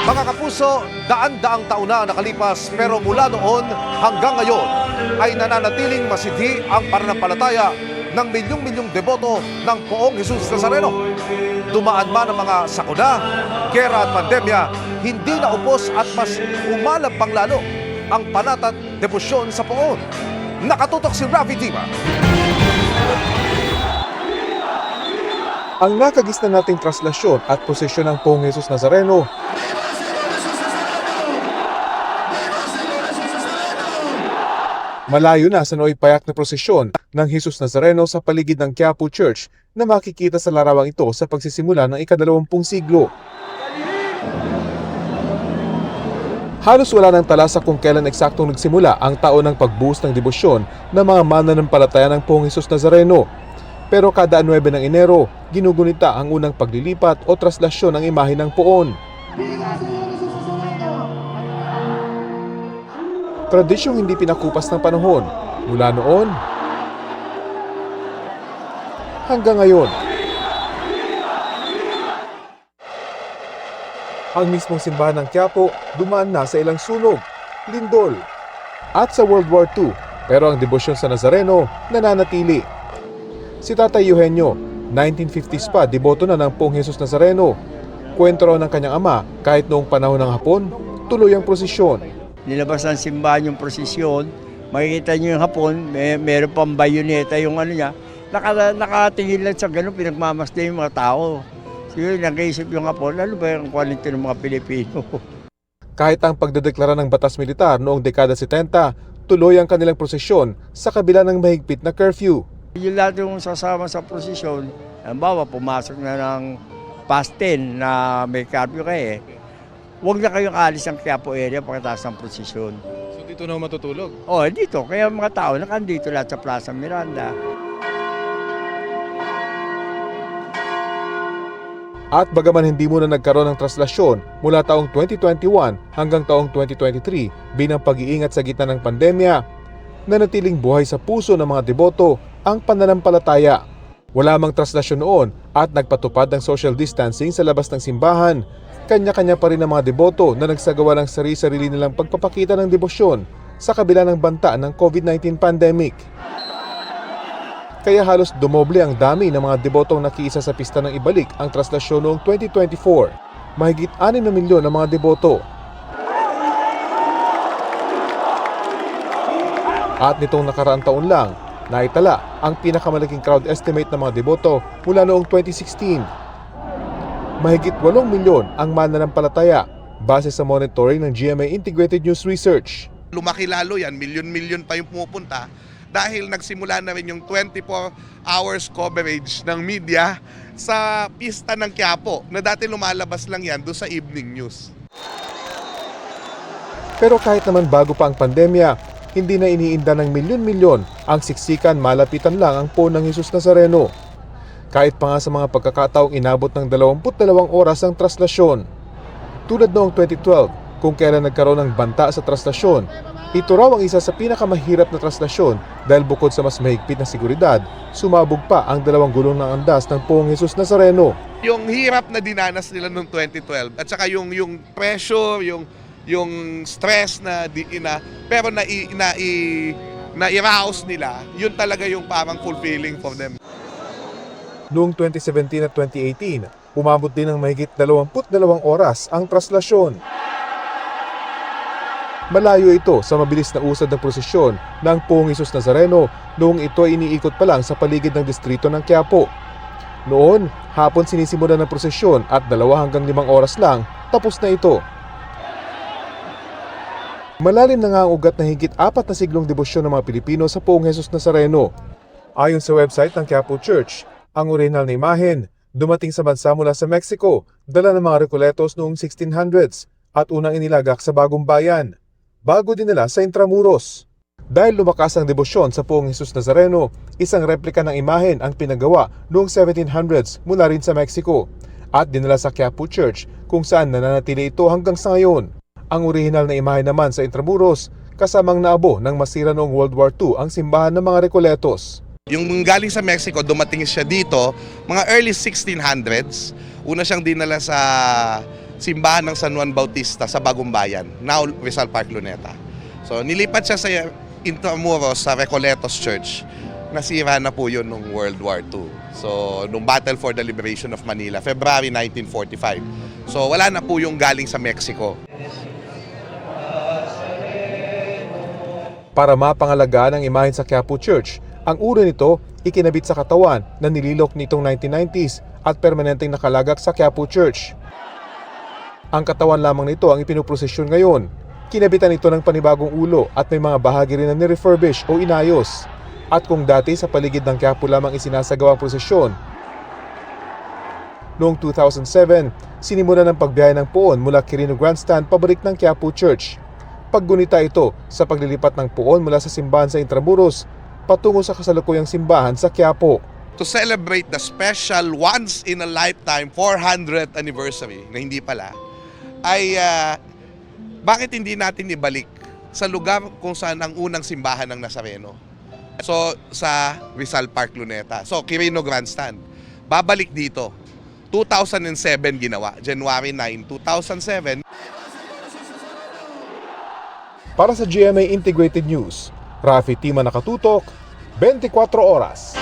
Mga kapuso, daan-daang taon na nakalipas pero mula noon hanggang ngayon ay nananatiling masidhi ang pananampalataya ng milyong-milyong deboto ng Poong Jesus Nazareno. Dumaan man ang mga sakuna, gera at pandemya, hindi naupos at mas umalab pang lalo ang panat at debosyon sa Poong. Nakatutok si Rafi Tima. Ang nakagisnan nating traslasyon at prosesyon ng Poong Jesus Nazareno malayo na sa nooy payak na prosesyon ng Jesus Nazareno sa paligid ng Quiapo Church na makikita sa larawang ito sa pagsisimula ng ika-20 siglo. Halos wala nang talasa kung kailan eksaktong nagsimula ang taon ng pagbuhos ng debosyon ng mga mananampalataya ng Poong Jesus Nazareno. Pero kada 9 ng Enero, ginugunita ang unang paglilipat o traslasyon ng imahe ng Poon. Tradisyong hindi pinakupas ng panahon mula noon hanggang ngayon. Ang mismong simbahan ng Quiapo dumaan na sa ilang sunog, lindol at sa World War II, pero ang debosyon sa Nazareno nananatili. Si Tatay Eugenio, 1950s pa deboto na ng Poong Jesus Nazareno. Kwento raw ng kanyang ama kahit noong panahon ng Hapon, tuloy ang prosesyon. Nilabas ng simbahan yung prosesyon, makikita nyo yung Hapon, meron pang bayoneta yung ano niya, nakatingin lang sa gano'n, pinagmamasdan yung mga tao. Siguro nag-iisip yung Hapon, ano ba yung quality ng mga Pilipino? Kahit ang pagdedeklara ng batas militar noong dekada 70, tuloy ang kanilang prosesyon sa kabila ng mahigpit na curfew. Yung lahat yung sasama sa prosesyon, halimbawa pumasok na ng past 10 na may curfew kayo huwag na kayong alis ng Quiapo area pagkatapos ng prosesyon. So dito na matutulog? Oo, dito. Kaya mga tao nakandito lahat sa Plaza Miranda. At bagaman hindi muna nagkaroon ng traslasyon mula taong 2021 hanggang taong 2023 bilang pag-iingat sa gitna ng pandemya, nanatiling buhay sa puso ng mga deboto ang pananampalataya. Wala mang traslasyon noon at nagpatupad ng social distancing sa labas ng simbahan. Kanya-kanya pa rin ang mga deboto na nagsagawa ng sarili-sarili nilang pagpapakita ng debosyon sa kabila ng banta ng COVID-19 pandemic. Kaya halos dumoble ang dami ng mga debotong nakiisa sa pista ng ibalik ang traslasyon noong 2024. Mahigit 6 na milyon ang mga deboto. At nitong nakaraang taon lang, naitala ang pinakamalaking crowd estimate ng mga deboto mula noong 2016. Mahigit 8 milyon ang mananampalataya base sa monitoring ng GMA Integrated News Research. Lumaki lalo yan, milyon-milyon pa yung pumupunta dahil nagsimula na rin yung 24 hours coverage ng media sa pista ng Quiapo na dati lumalabas lang yan doon sa evening news. Pero kahit naman bago pa ang pandemya, hindi na iniinda ng milyon-milyon ang siksikan malapitan lang ang Poong ng Jesus Nazareno. Kahit pa nga sa mga pagkakataong inabot ng 22 oras ang traslasyon. Tulad noong 2012, kung kailan nagkaroon ng banta sa traslasyon, ito raw ang isa sa pinakamahirap na traslasyon dahil bukod sa mas mahigpit na seguridad, sumabog pa ang 2 gulong ng andas ng Poong Jesus Nazareno. Yung hirap na dinanas nila noong 2012 at saka yung pressure, yung stress pero na-arouse nila, yun talaga yung parang fulfilling for them. Noong 2017 at 2018, umabot din ng mahigit 22 oras ang traslasyon. Malayo ito sa mabilis na usad ng prosesyon ng Poong Jesus Nazareno noong ito ay iniikot pa lang sa paligid ng distrito ng Quiapo. Noon, hapon sinisimulan ng prosesyon at 2 hanggang 5 oras lang, tapos na ito. Malalim na nga ang ugat na higit 4 na siglong debosyon ng mga Pilipino sa Poong Jesus Nazareno. Ayon sa website ng Quiapo Church, ang orihinal na imahen dumating sa bansa mula sa Mexico, dala ng mga Recoletos noong 1600s at unang inilagak sa Bagong Bayan, bago dinala sa Intramuros. Dahil lumakas ang debosyon sa Poong Jesus Nazareno, isang replika ng imahen ang pinagawa noong 1700s mula rin sa Mexico at dinala sa Quiapo Church kung saan nananatili ito hanggang sa ngayon. Ang orihinal na imahe naman sa Intramuros, kasamang naabo ng masira noong World War II ang simbahan ng mga Recoletos. Yung galing sa Mexico, dumating siya dito, mga early 1600s. Una siyang dinala sa simbahan ng San Juan Bautista sa Bagong Bayan, now Rizal Park, Luneta. So nilipat siya sa Intramuros sa Recoletos Church. Nasira na po yun nung World War II. So nung Battle for the Liberation of Manila, February 1945. So wala na po yung galing sa Mexico. Para mapangalagaan ang imahen sa Quiapo Church, ang uri nito ikinabit sa katawan na nililok nitong 1990s at permanenteng nakalagak sa Quiapo Church. Ang katawan lamang nito ang ipinuprosesyon ngayon. Kinabitan ito ng panibagong ulo at may mga bahagi rin na nirefurbish o inayos. At kung dati sa paligid ng Quiapo lamang isinasagawa ang prosesyon, noong 2007, sinimulan ng pagbiyahe ng puon mula Quirino Grandstand pabalik ng Quiapo Church. Paggunita ito sa paglilipat ng puon mula sa simbahan sa Intramuros patungo sa kasalukuyang simbahan sa Quiapo. To celebrate the special once-in-a-lifetime 400th anniversary, na hindi pala, ay bakit hindi natin ibalik sa lugar kung saan ang unang simbahan ng Nazareno? So, sa Rizal Park, Luneta. So, Quirino Grandstand. Babalik dito. 2007 ginawa. January 9, 2007. Para sa GMA Integrated News, Rafi Tima nakatutok, 24 oras.